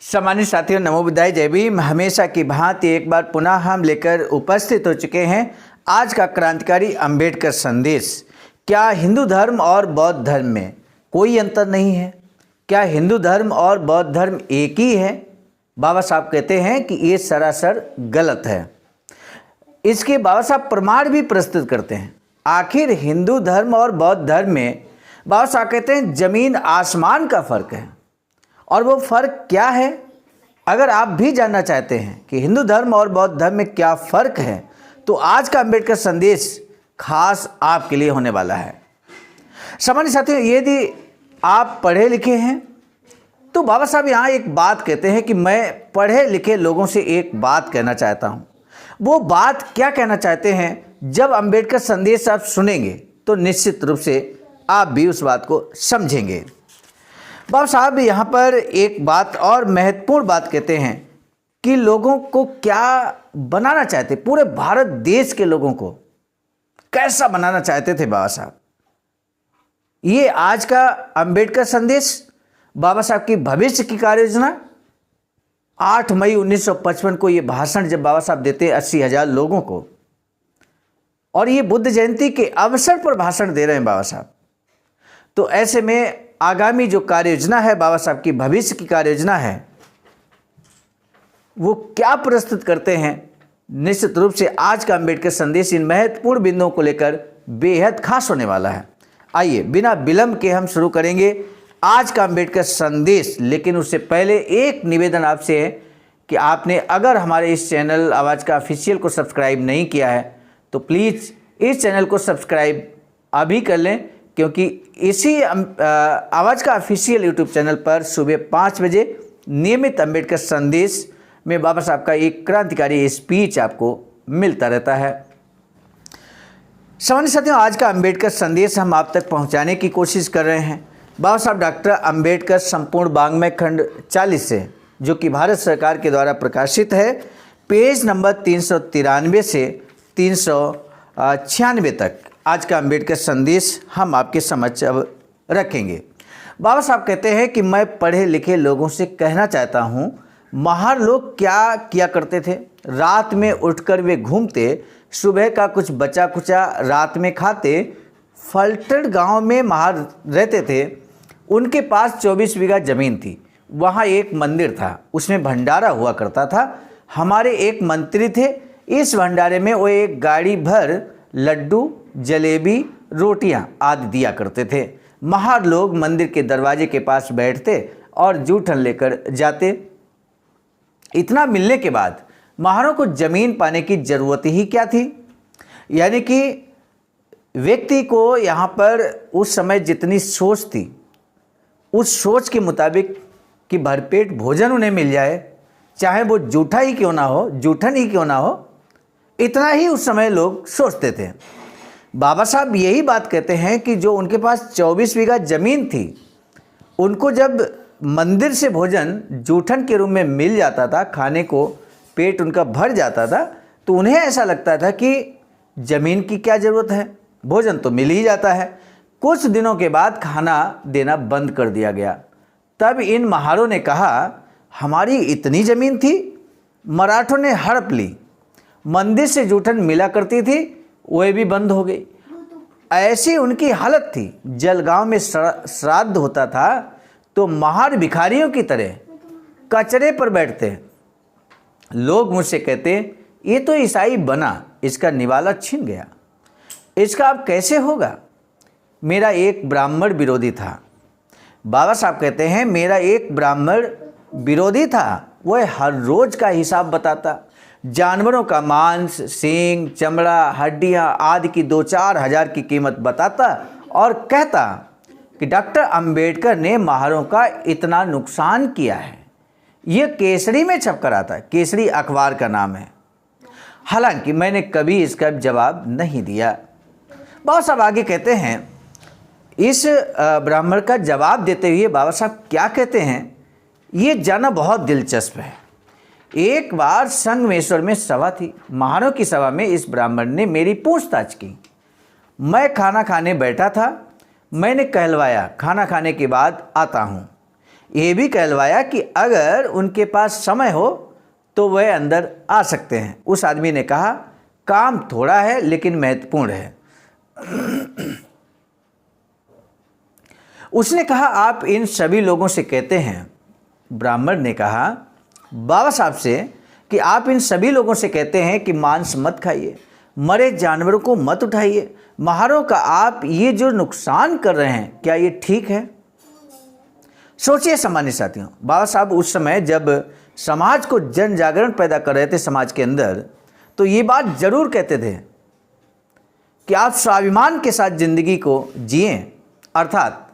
सम्मानित साथियों, नमो बुद्धाय, जय भीम। हमेशा की भांति एक बार पुनः हम लेकर उपस्थित हो चुके हैं आज का क्रांतिकारी अंबेडकर संदेश। क्या हिंदू धर्म और बौद्ध धर्म में कोई अंतर नहीं है? क्या हिंदू धर्म और बौद्ध धर्म एक ही है? बाबा साहब कहते हैं कि ये सरासर गलत है। इसके बाबा साहब प्रमाण भी प्रस्तुत करते हैं। आखिर हिंदू धर्म और बौद्ध धर्म में बाबा साहब कहते हैं जमीन आसमान का फर्क है। और वो फ़र्क क्या है? अगर आप भी जानना चाहते हैं कि हिंदू धर्म और बौद्ध धर्म में क्या फ़र्क है, तो आज का अंबेडकर संदेश खास आपके लिए होने वाला है। सामान्य साथियों, यदि आप पढ़े लिखे हैं तो बाबा साहब यहाँ एक बात कहते हैं कि मैं पढ़े लिखे लोगों से एक बात कहना चाहता हूँ। वो बात क्या कहना चाहते हैं, जब अंबेडकर संदेश आप सुनेंगे तो निश्चित रूप से आप भी उस बात को समझेंगे। बाबा साहब यहाँ पर एक बात और महत्वपूर्ण बात कहते हैं कि लोगों को क्या बनाना चाहते, पूरे भारत देश के लोगों को कैसा बनाना चाहते थे बाबा साहब। ये आज का अंबेडकर संदेश, बाबा साहब की भविष्य की कार्य योजना। 8 मई 1955 को ये भाषण जब बाबा साहब देते 80,000 लोगों को, और ये बुद्ध जयंती के अवसर पर भाषण दे रहे हैं बाबा साहब, तो ऐसे में आगामी जो कार्य योजना है, बाबा साहब की भविष्य की कार्य योजना है, वो क्या प्रस्तुत करते हैं। निश्चित रूप से आज का अंबेडकर संदेश इन महत्वपूर्ण बिंदुओं को लेकर बेहद खास होने वाला है। आइए बिना विलंब के हम शुरू करेंगे आज का अंबेडकर संदेश। लेकिन उससे पहले एक निवेदन आपसे है कि आपने अगर हमारे इस चैनल आवाज़ का ऑफिशियल को सब्सक्राइब नहीं किया है तो प्लीज़ इस चैनल को सब्सक्राइब अभी कर लें, क्योंकि इसी आवाज़ का ऑफिशियल यूट्यूब चैनल पर सुबह 5 बजे नियमित अंबेडकर संदेश में बाबा साहब का एक क्रांतिकारी स्पीच आपको मिलता रहता है। सामान्य साथियों, आज का अंबेडकर संदेश हम आप तक पहुंचाने की कोशिश कर रहे हैं बाबा साहब डॉक्टर अंबेडकर संपूर्ण वाङ्मय खंड 40 से, जो कि भारत सरकार के द्वारा प्रकाशित है। पेज नंबर 393 से 396 तक आज का अंबेडकर संदेश हम आपके समक्ष अब रखेंगे। बाबा साहब कहते हैं कि मैं पढ़े लिखे लोगों से कहना चाहता हूँ, महार लोग क्या किया करते थे। रात में उठकर वे घूमते, सुबह का कुछ बचा कुचा रात में खाते। फलटन गांव में महार रहते थे, उनके पास 24 बीघा ज़मीन थी। वहाँ एक मंदिर था, उसमें भंडारा हुआ करता था। हमारे एक मंत्री थे, इस भंडारे में वो एक गाड़ी भर लड्डू, जलेबी, रोटियां आदि दिया करते थे। महार लोग मंदिर के दरवाजे के पास बैठते और जूठन लेकर जाते। इतना मिलने के बाद महारों को जमीन पाने की जरूरत ही क्या थी। यानी कि व्यक्ति को यहाँ पर उस समय जितनी सोच थी, उस सोच के मुताबिक कि भरपेट भोजन उन्हें मिल जाए, चाहे वो जूठा ही क्यों ना हो, जूठन ही क्यों ना हो, इतना ही उस समय लोग सोचते थे। बाबा साहब यही बात कहते हैं कि जो उनके पास 24 बीघा ज़मीन थी, उनको जब मंदिर से भोजन जूठन के रूप में मिल जाता था, खाने को पेट उनका भर जाता था, तो उन्हें ऐसा लगता था कि ज़मीन की क्या ज़रूरत है, भोजन तो मिल ही जाता है। कुछ दिनों के बाद खाना देना बंद कर दिया गया। तब इन महारों ने कहा, हमारी इतनी ज़मीन थी, मराठों ने हड़प ली, मंदिर से जूठन मिला करती थी, वह भी बंद हो गई। ऐसी उनकी हालत थी। जलगांव में श्राद्ध होता था तो महार भिखारियों की तरह कचरे पर बैठते। लोग मुझसे कहते, ये तो ईसाई बना, इसका निवाला छिन गया, इसका अब कैसे होगा। मेरा एक ब्राह्मण विरोधी था। बाबा साहब कहते हैं, मेरा एक ब्राह्मण विरोधी था, वह हर रोज का हिसाब बताता। जानवरों का मांस, सींग, चमड़ा, हड्डियां आदि की 2-4 हज़ार की कीमत बताता और कहता कि डॉक्टर अंबेडकर ने महारों का इतना नुकसान किया है। यह केसरी में छप कर आता, केसरी अखबार का नाम है। हालांकि मैंने कभी इसका जवाब नहीं दिया। बाबा साहब आगे कहते हैं, इस ब्राह्मण का जवाब देते हुए बाबा साहब क्या कहते हैं, ये जानना बहुत दिलचस्प है। एक बार संगमेश्वर में सभा थी। महारों की सभा में इस ब्राह्मण ने मेरी पूछताछ की। मैं खाना खाने बैठा था, मैंने कहलवाया, खाना खाने के बाद आता हूँ। ये भी कहलवाया कि अगर उनके पास समय हो तो वह अंदर आ सकते हैं। उस आदमी ने कहा, काम थोड़ा है लेकिन महत्वपूर्ण है। उसने कहा, आप इन सभी लोगों से कहते हैं, ब्राह्मण ने कहा बाबा साहब से, कि आप इन सभी लोगों से कहते हैं कि मांस मत खाइए, मरे जानवरों को मत उठाइए, महारों का आप ये जो नुकसान कर रहे हैं, क्या ये ठीक है? सोचिए सामान्य साथियों, बाबा साहब उस समय जब समाज को जन जागरण पैदा कर रहे थे समाज के अंदर, तो ये बात जरूर कहते थे कि आप स्वाभिमान के साथ जिंदगी को जिएं, अर्थात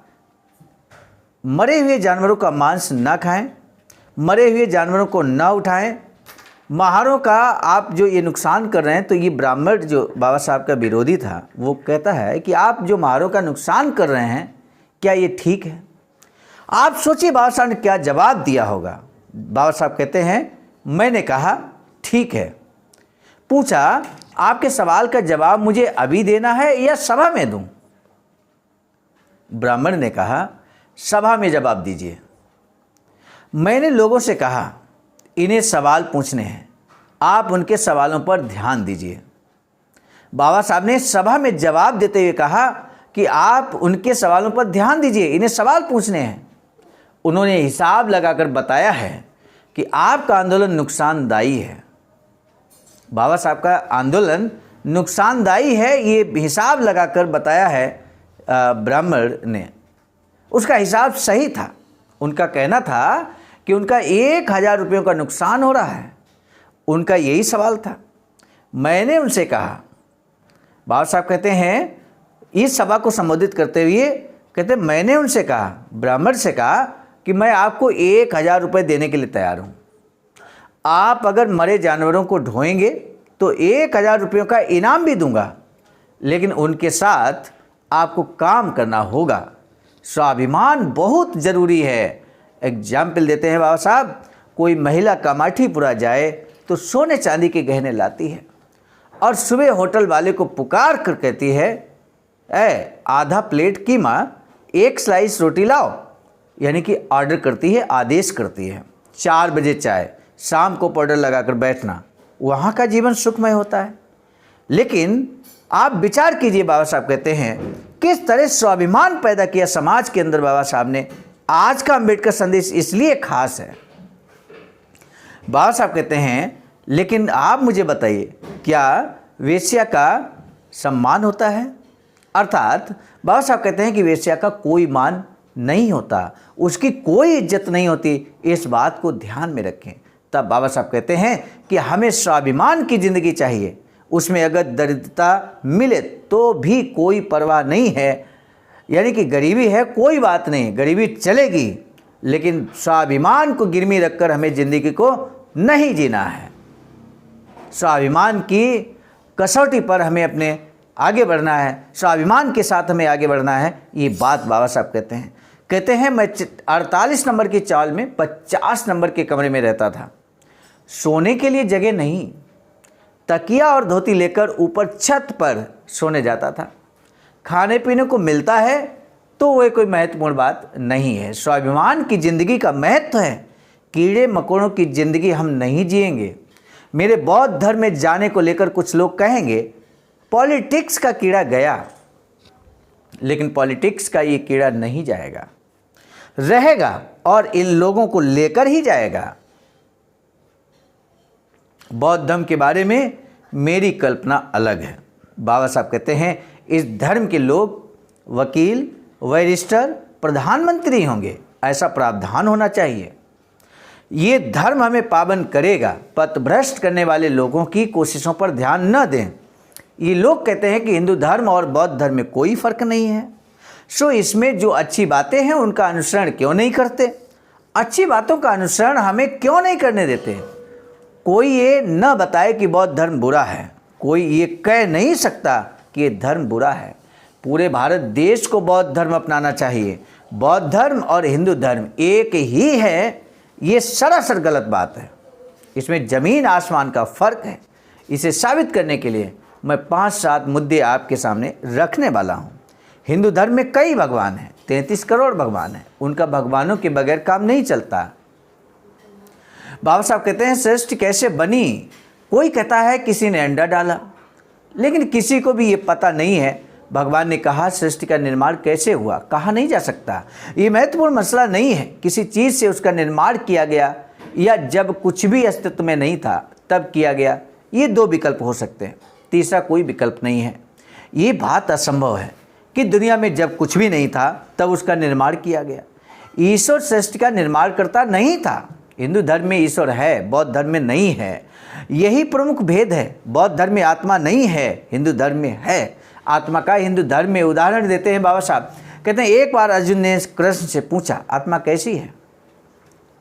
मरे हुए जानवरों का मांस ना खाएं, मरे हुए जानवरों को ना उठाएं, महारों का आप जो ये नुकसान कर रहे हैं। तो ये ब्राह्मण जो बाबा साहब का विरोधी था, वो कहता है कि आप जो महारों का नुकसान कर रहे हैं, क्या ये ठीक है? आप सोचिए बाबा साहब ने क्या जवाब दिया होगा। बाबा साहब कहते हैं, मैंने कहा ठीक है। पूछा, आपके सवाल का जवाब मुझे अभी देना है या सभा में दूं? ब्राह्मण ने कहा, सभा में जवाब दीजिए। मैंने लोगों से कहा, इन्हें सवाल पूछने हैं, आप उनके सवालों पर ध्यान दीजिए। बाबा साहब ने सभा में जवाब देते हुए कहा कि आप उनके सवालों पर ध्यान दीजिए, इन्हें सवाल पूछने हैं। उन्होंने हिसाब लगाकर बताया है कि आपका आंदोलन नुकसानदायी है। बाबा साहब का आंदोलन नुकसानदायी है, ये हिसाब लगाकर बताया है ब्राह्मण ने। उसका हिसाब सही था। उनका कहना था कि उनका 1000 रुपयों का नुकसान हो रहा है। उनका यही सवाल था। मैंने उनसे कहा, बाबा साहब कहते हैं, इस सभा को संबोधित करते हुए कहते, मैंने उनसे कहा, ब्राह्मण से कहा कि मैं आपको 1000 रुपये देने के लिए तैयार हूँ। आप अगर मरे जानवरों को ढोएंगे तो 1000 रुपयों का इनाम भी दूंगा, लेकिन उनके साथ आपको काम करना होगा। स्वाभिमान बहुत ज़रूरी है। एग्जाम्पल देते हैं बाबा साहब, कोई महिला कामाठीपुरा जाए तो सोने चांदी के गहने लाती है और सुबह होटल वाले को पुकार कर कहती है, आधा प्लेट कीमा, 1 स्लाइस रोटी लाओ, यानी कि ऑर्डर करती है, आदेश करती है। 4 बजे चाय, शाम को पाउडर लगाकर बैठना, वहाँ का जीवन सुखमय होता है। लेकिन आप विचार कीजिए, बाबा साहब कहते हैं, किस तरह स्वाभिमान पैदा किया समाज के अंदर बाबा साहब ने। आज का अंबेडकर संदेश इसलिए खास है। बाबा साहब कहते हैं, लेकिन आप मुझे बताइए, क्या वेश्या का सम्मान होता है? अर्थात बाबा साहब कहते हैं कि वेश्या का कोई मान नहीं होता, उसकी कोई इज्जत नहीं होती। इस बात को ध्यान में रखें। तब बाबा साहब कहते हैं कि हमें स्वाभिमान की ज़िंदगी चाहिए, उसमें अगर दरिद्रता मिले तो भी कोई परवाह नहीं है, यानी कि गरीबी है कोई बात नहीं, गरीबी चलेगी, लेकिन स्वाभिमान को गिरवी रखकर हमें ज़िंदगी को नहीं जीना है। स्वाभिमान की कसौटी पर हमें अपने आगे बढ़ना है, स्वाभिमान के साथ हमें आगे बढ़ना है। ये बात बाबा साहब कहते हैं मैं 48 नंबर की चाल में 50 नंबर के कमरे में रहता था। सोने के लिए जगह नहीं, तकिया और धोती लेकर ऊपर छत पर सोने जाता था। खाने पीने को मिलता है तो वह कोई महत्वपूर्ण बात नहीं है। स्वाभिमान की ज़िंदगी का महत्व है। कीड़े मकोड़ों की ज़िंदगी हम नहीं जिएंगे। मेरे बौद्ध धर्म में जाने को लेकर कुछ लोग कहेंगे पॉलिटिक्स का कीड़ा गया, लेकिन पॉलिटिक्स का ये कीड़ा नहीं जाएगा, रहेगा और इन लोगों को लेकर ही जाएगा। बौद्ध धर्म के बारे में मेरी कल्पना अलग है। बाबा साहब कहते हैं इस धर्म के लोग वकील, बैरिस्टर, प्रधानमंत्री होंगे, ऐसा प्रावधान होना चाहिए। ये धर्म हमें पाबंद करेगा। पथभ्रष्ट करने वाले लोगों की कोशिशों पर ध्यान न दें। ये लोग कहते हैं कि हिंदू धर्म और बौद्ध धर्म में कोई फर्क नहीं है, सो इसमें जो अच्छी बातें हैं उनका अनुसरण क्यों नहीं करते? अच्छी बातों का अनुसरण हमें क्यों नहीं करने देते? कोई ये न बताए कि बौद्ध धर्म बुरा है, कोई ये कह नहीं सकता कि ये धर्म बुरा है। पूरे भारत देश को बौद्ध धर्म अपनाना चाहिए। बौद्ध धर्म और हिंदू धर्म एक ही है, ये सरासर गलत बात है। इसमें ज़मीन आसमान का फ़र्क है। इसे साबित करने के लिए मैं 5-7 मुद्दे आपके सामने रखने वाला हूँ। हिंदू धर्म में कई भगवान हैं, 33 करोड़ भगवान हैं, उनका भगवानों के बगैर काम नहीं चलता। बाबा साहब कहते हैं सृष्टि कैसे बनी, कोई कहता है किसी ने अंडा डाला, लेकिन किसी को भी ये पता नहीं है भगवान ने कहा सृष्टि का निर्माण कैसे हुआ, कहा नहीं जा सकता। ये महत्वपूर्ण मसला नहीं है किसी चीज़ से उसका निर्माण किया गया या जब कुछ भी अस्तित्व में नहीं था तब किया गया। ये दो विकल्प हो सकते हैं, तीसरा कोई विकल्प नहीं है। ये बात असंभव है कि दुनिया में जब कुछ भी नहीं था तब उसका निर्माण किया गया। ईश्वर सृष्टि का निर्माण करता नहीं था। हिंदू धर्म में ईश्वर है, बौद्ध धर्म में नहीं है। यही प्रमुख भेद है। बौद्ध धर्म में आत्मा नहीं है, हिंदू धर्म में है आत्मा का। हिंदू धर्म में उदाहरण देते हैं बाबा साहब, कहते हैं एक बार अर्जुन ने कृष्ण से पूछा आत्मा कैसी है।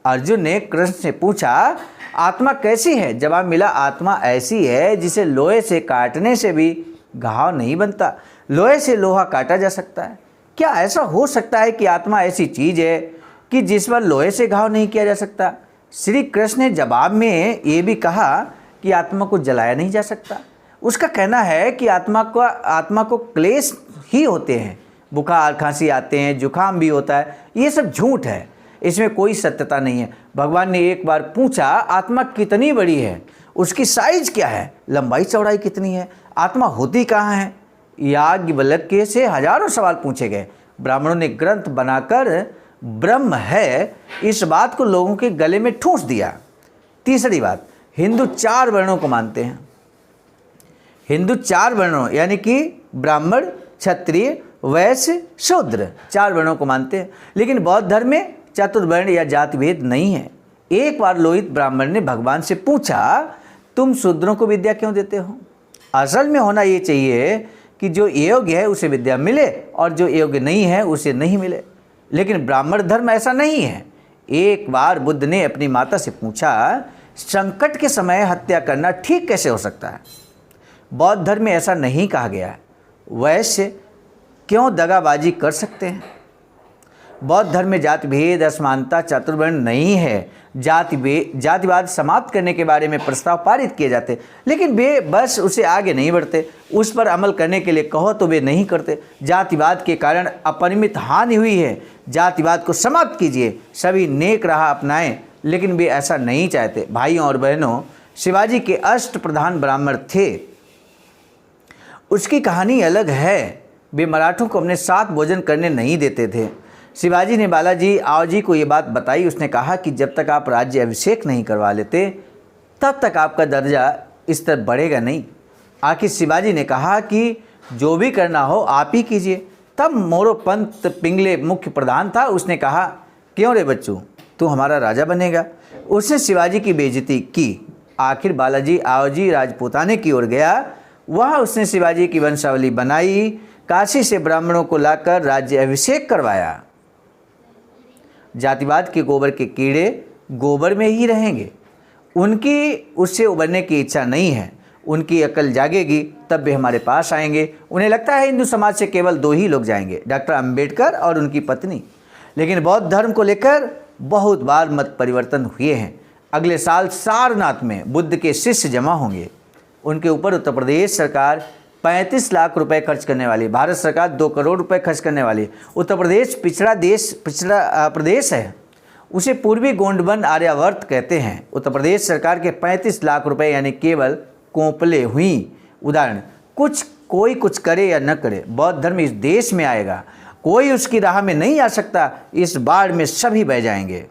अर्जुन ने कृष्ण से पूछा आत्मा कैसी है, जवाब मिला आत्मा ऐसी है जिसे लोहे से काटने से भी घाव नहीं बनता, लोहे से लोहा काटा जा सकता है। क्या ऐसा हो सकता है कि आत्मा ऐसी चीज़ है कि जिस पर लोहे से घाव नहीं किया जा सकता। श्री कृष्ण ने जवाब में ये भी कहा कि आत्मा को जलाया नहीं जा सकता। उसका कहना है कि आत्मा को क्लेश ही होते हैं, बुखार खांसी आते हैं, जुकाम भी होता है। ये सब झूठ है, इसमें कोई सत्यता नहीं है। भगवान ने एक बार पूछा आत्मा कितनी बड़ी है, उसकी साइज क्या है, लंबाई चौड़ाई कितनी है, आत्मा होती कहाँ है। याज्ञवल्क्य से हजारों सवाल पूछे गए। ब्राह्मणों ने ग्रंथ बनाकर ब्रह्म है इस बात को लोगों के गले में ठूंस दिया। तीसरी बात, हिंदू 4 वर्णों को मानते हैं। हिंदू 4 वर्णों यानी कि ब्राह्मण, क्षत्रिय, वैश्य, शूद्र 4 वर्णों को मानते हैं। लेकिन बौद्ध धर्म में चतुर्वर्ण या जाति भेद नहीं है। एक बार लोहित ब्राह्मण ने भगवान से पूछा तुम शूद्रों को विद्या क्यों देते हो। असल में होना ये चाहिए कि जो योग्य है उसे विद्या मिले और जो योग्य नहीं है उसे नहीं मिले। लेकिन ब्राह्मण धर्म ऐसा नहीं है। एक बार बुद्ध ने अपनी माता से पूछा संकट के समय हत्या करना ठीक कैसे हो सकता है। बौद्ध धर्म में ऐसा नहीं कहा गया है। वैश्य क्यों दगाबाजी कर सकते हैं। बौद्ध धर्म में जाति भेद, असमानता, चतुर्वर्ण नहीं है। जातिवाद समाप्त करने के बारे में प्रस्ताव पारित किए जाते, लेकिन वे बस उसे आगे नहीं बढ़ते। उस पर अमल करने के लिए कहो तो वे नहीं करते। जातिवाद के कारण अपरिमित हानि हुई है। जातिवाद को समाप्त कीजिए, सभी नेक राह अपनाएं, लेकिन वे ऐसा नहीं चाहते। भाइयों और बहनों, शिवाजी के अष्टप्रधान ब्राह्मण थे, उसकी कहानी अलग है। वे मराठों को अपने साथ भोजन करने नहीं देते थे। शिवाजी ने बालाजी आवजी को ये बात बताई। उसने कहा कि जब तक आप राज्य अभिषेक नहीं करवा लेते तब तक आपका दर्जा इस तरह बढ़ेगा नहीं। आखिर शिवाजी ने कहा कि जो भी करना हो आप ही कीजिए। तब मोरोपंत पिंगले मुख्य प्रधान था। उसने कहा क्यों रे बच्चू, तू हमारा राजा बनेगा। उसने शिवाजी की बेइज्जती की। आखिर बालाजी आवजी राजपूताने की ओर गया। वहाँ उसने शिवाजी की वंशावली बनाई। काशी से ब्राह्मणों को लाकर राज्य अभिषेक करवाया। जातिवाद के गोबर के कीड़े गोबर में ही रहेंगे। उनकी उससे उबरने की इच्छा नहीं है। उनकी अकल जागेगी तब वे हमारे पास आएंगे। उन्हें लगता है हिंदू समाज से केवल 2 ही लोग जाएंगे, डॉक्टर अंबेडकर और उनकी पत्नी। लेकिन बौद्ध धर्म को लेकर बहुत बार मत परिवर्तन हुए हैं। अगले साल सारनाथ में बुद्ध के शिष्य जमा होंगे। उनके ऊपर उत्तर प्रदेश सरकार 35 लाख रुपए खर्च करने वाली, भारत सरकार 2 करोड़ रुपए खर्च करने वाली। उत्तर प्रदेश पिछड़ा प्रदेश है। उसे पूर्वी गोंडवन आर्यावर्त कहते हैं। उत्तर प्रदेश सरकार के 35 लाख रुपए यानी केवल कोंपले हुई। उदाहरण, कोई कुछ करे या न करे, बौद्ध धर्म इस देश में आएगा। कोई उसकी राह में नहीं आ सकता। इस बाढ़ में सभी बह जाएंगे।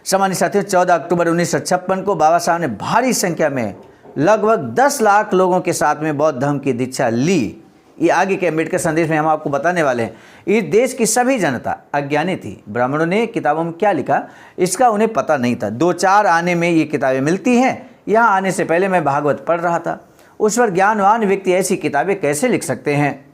सामान्य साथियों, 14 अक्टूबर 1956 को बाबा साहब ने भारी संख्या में लगभग 10 लाख लोगों के साथ में बौद्ध धर्म की दीक्षा ली। ये आगे के अम्बेडकर संदेश में हम आपको बताने वाले हैं। इस देश की सभी जनता अज्ञानी थी। ब्राह्मणों ने किताबों में क्या लिखा इसका उन्हें पता नहीं था। 2-4 आने में ये किताबें मिलती हैं। यहाँ आने से पहले मैं भागवत पढ़ रहा था। उस पर ज्ञानवान व्यक्ति ऐसी किताबें कैसे लिख सकते हैं।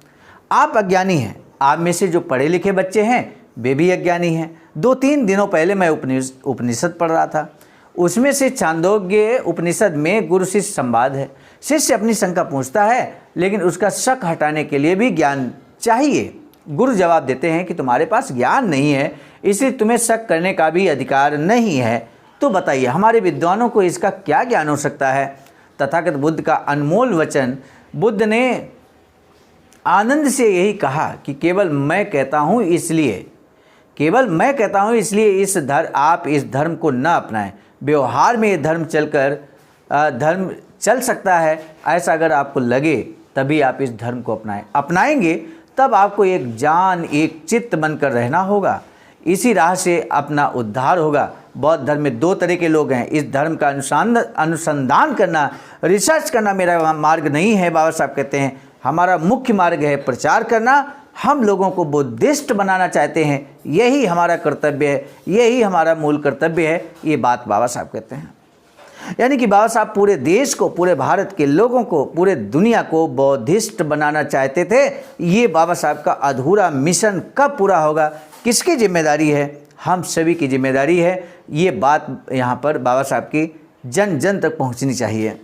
आप अज्ञानी हैं। आप में से जो पढ़े लिखे बच्चे हैं वे भी अज्ञानी हैं। 2-3 दिनों पहले मैं उपनिषद पढ़ रहा था। उसमें से छांदोग्य उपनिषद में गुरु शिष्य संवाद है। शिष्य अपनी शंका पूछता है, लेकिन उसका शक हटाने के लिए भी ज्ञान चाहिए। गुरु जवाब देते हैं कि तुम्हारे पास ज्ञान नहीं है, इसलिए तुम्हें शक करने का भी अधिकार नहीं है। तो बताइए हमारे विद्वानों को इसका क्या ज्ञान हो सकता है। तथागत बुद्ध का अनमोल वचन बुद्ध ने आनंद से यही कहा कि केवल मैं कहता हूँ इसलिए आप इस धर्म को न अपनाएं। व्यवहार में ये धर्म चल सकता है, ऐसा अगर आपको लगे तभी आप इस धर्म को अपनाएंगे तब आपको एक जान एक चित्त बनकर रहना होगा। इसी राह से अपना उद्धार होगा। बौद्ध धर्म में 2 तरह के लोग हैं। इस धर्म का अनुसंधान करना, रिसर्च करना मेरा मार्ग नहीं है। बाबा साहब कहते हैं हमारा मुख्य मार्ग है प्रचार करना। हम लोगों को बुद्धिस्ट बनाना चाहते हैं, यही हमारा कर्तव्य है, यही हमारा मूल कर्तव्य है। ये बात बाबा साहब कहते हैं। यानी कि बाबा साहब पूरे देश को, पूरे भारत के लोगों को, पूरे दुनिया को बौद्धिस्ट बनाना चाहते थे। ये बाबा साहब का अधूरा मिशन कब पूरा होगा, किसकी जिम्मेदारी है? हम सभी की जिम्मेदारी है। ये बात यहाँ पर बाबा साहब की जन जन तक पहुँचनी चाहिए।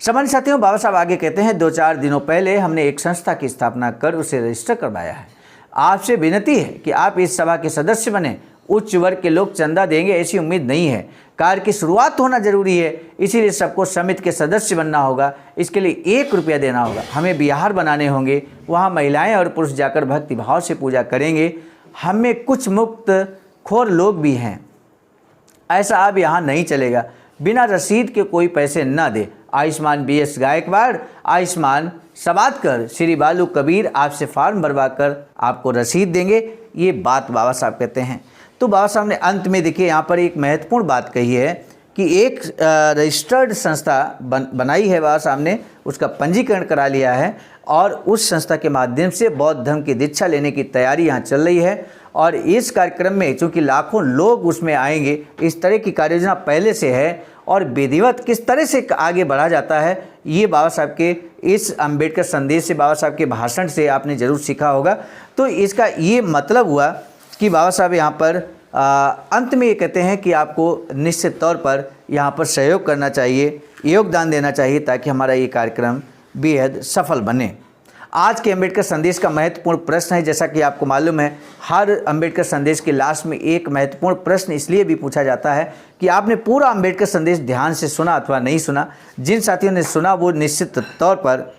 सामान्य साथियों, बाबा साहब आगे कहते हैं 2-4 दिनों पहले हमने एक संस्था की स्थापना कर उसे रजिस्टर करवाया है। आपसे विनती है कि आप इस सभा के सदस्य बने। उच्च वर्ग के लोग चंदा देंगे ऐसी उम्मीद नहीं है। कार्य की शुरुआत होना जरूरी है, इसीलिए सबको समिति के सदस्य बनना होगा। इसके लिए 1 रुपया देना होगा। हमें विहार बनाने होंगे, वहाँ महिलाएं और पुरुष जाकर भक्ति भाव से पूजा करेंगे। हमें कुछ मुक्त खोर लोग भी हैं, ऐसा अब यहाँ नहीं चलेगा। बिना रसीद के कोई पैसे न दे। आयुष्मान BS गायकवाड़, आयुष्मान सवादकर, श्री बालू कबीर आपसे फॉर्म भरवा कर आपको रसीद देंगे। ये बात बाबा साहब कहते हैं। तो बाबा साहब ने अंत में देखिए यहाँ पर एक महत्वपूर्ण बात कही है कि एक रजिस्टर्ड संस्था बनाई है बाबा साहब ने, उसका पंजीकरण करा लिया है और उस संस्था के माध्यम से बौद्ध धर्म की दीक्षा लेने की तैयारी यहाँ चल रही है। और इस कार्यक्रम में चूँकि लाखों लोग उसमें आएंगे, इस तरह की कार्ययोजना पहले से है और विधिवत किस तरह से आगे बढ़ा जाता है, ये बाबा साहब के इस अंबेडकर संदेश से, बाबा साहब के भाषण से आपने ज़रूर सीखा होगा। तो इसका ये मतलब हुआ कि बाबा साहब यहाँ पर अंत में ये कहते हैं कि आपको निश्चित तौर पर यहाँ पर सहयोग करना चाहिए, योगदान देना चाहिए ताकि हमारा ये कार्यक्रम बेहद सफल बने। आज के अंबेडकर संदेश का महत्वपूर्ण प्रश्न है, जैसा कि आपको मालूम है हर अंबेडकर संदेश के लास्ट में एक महत्वपूर्ण प्रश्न इसलिए भी पूछा जाता है कि आपने पूरा अंबेडकर संदेश ध्यान से सुना अथवा नहीं सुना। जिन साथियों ने सुना वो निश्चित तौर पर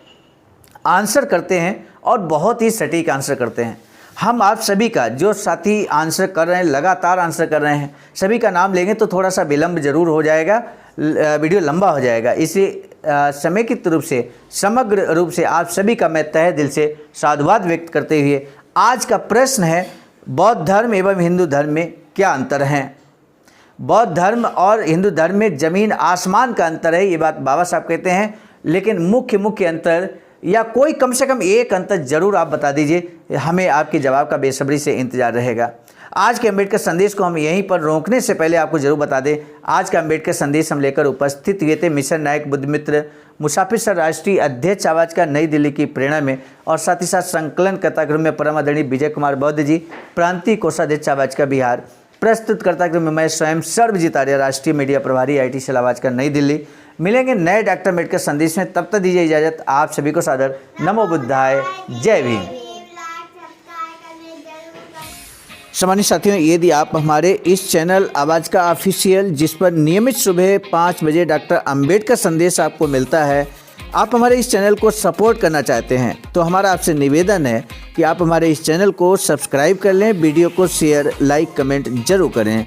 आंसर करते हैं और बहुत ही सटीक आंसर करते हैं। हम आप सभी का, जो साथी आंसर कर रहे हैं, लगातार आंसर कर रहे हैं, सभी का नाम लेंगे तो थोड़ा सा विलम्ब जरूर हो जाएगा, वीडियो लंबा हो जाएगा। इसी समेकित रूप से, समग्र रूप से आप सभी का मैं तहे दिल से साधुवाद व्यक्त करते हुए आज का प्रश्न है, बौद्ध धर्म एवं हिंदू धर्म में क्या अंतर है? बौद्ध धर्म और हिंदू धर्म में ज़मीन आसमान का अंतर है, ये बात बाबा साहब कहते हैं। लेकिन मुख्य अंतर या कोई कम से कम एक अंतर ज़रूर आप बता दीजिए, हमें आपके जवाब का बेसब्री से इंतज़ार रहेगा। आज के अंबेडकर संदेश को हम यहीं पर रोकने से पहले आपको जरूर बता दें, आज का अंबेडकर संदेश हम लेकर उपस्थित हुए थे मिशन नायक बुद्धमित्र मुसाफिर सर राष्ट्रीय अध्यक्ष आवाज का नई दिल्ली की प्रेरणा में, और साथ ही साथ संकलन कर्ता गृह में परम आदरणीय विजय कुमार बौद्ध जी, प्रांतीय कोषाध्यक्ष आवाज का बिहार, प्रस्तुतकर्ता गृह में मैं स्वयं सर्वजीत आर्य, राष्ट्रीय मीडिया प्रभारी IT सेल आवाज का नई दिल्ली। मिलेंगे नए डॉक्टर अम्बेडकर संदेश में, तब तक दीजिए इजाजत। आप सभी को सादर नमो बुद्धाय, जय भीम। सम्मानित साथियों, यदि आप हमारे इस चैनल आवाज़ का ऑफिशियल, जिस पर नियमित सुबह 5 बजे डॉक्टर अम्बेडकर संदेश आपको मिलता है, आप हमारे इस चैनल को सपोर्ट करना चाहते हैं तो हमारा आपसे निवेदन है कि आप हमारे इस चैनल को सब्सक्राइब कर लें, वीडियो को शेयर, लाइक, कमेंट जरूर करें।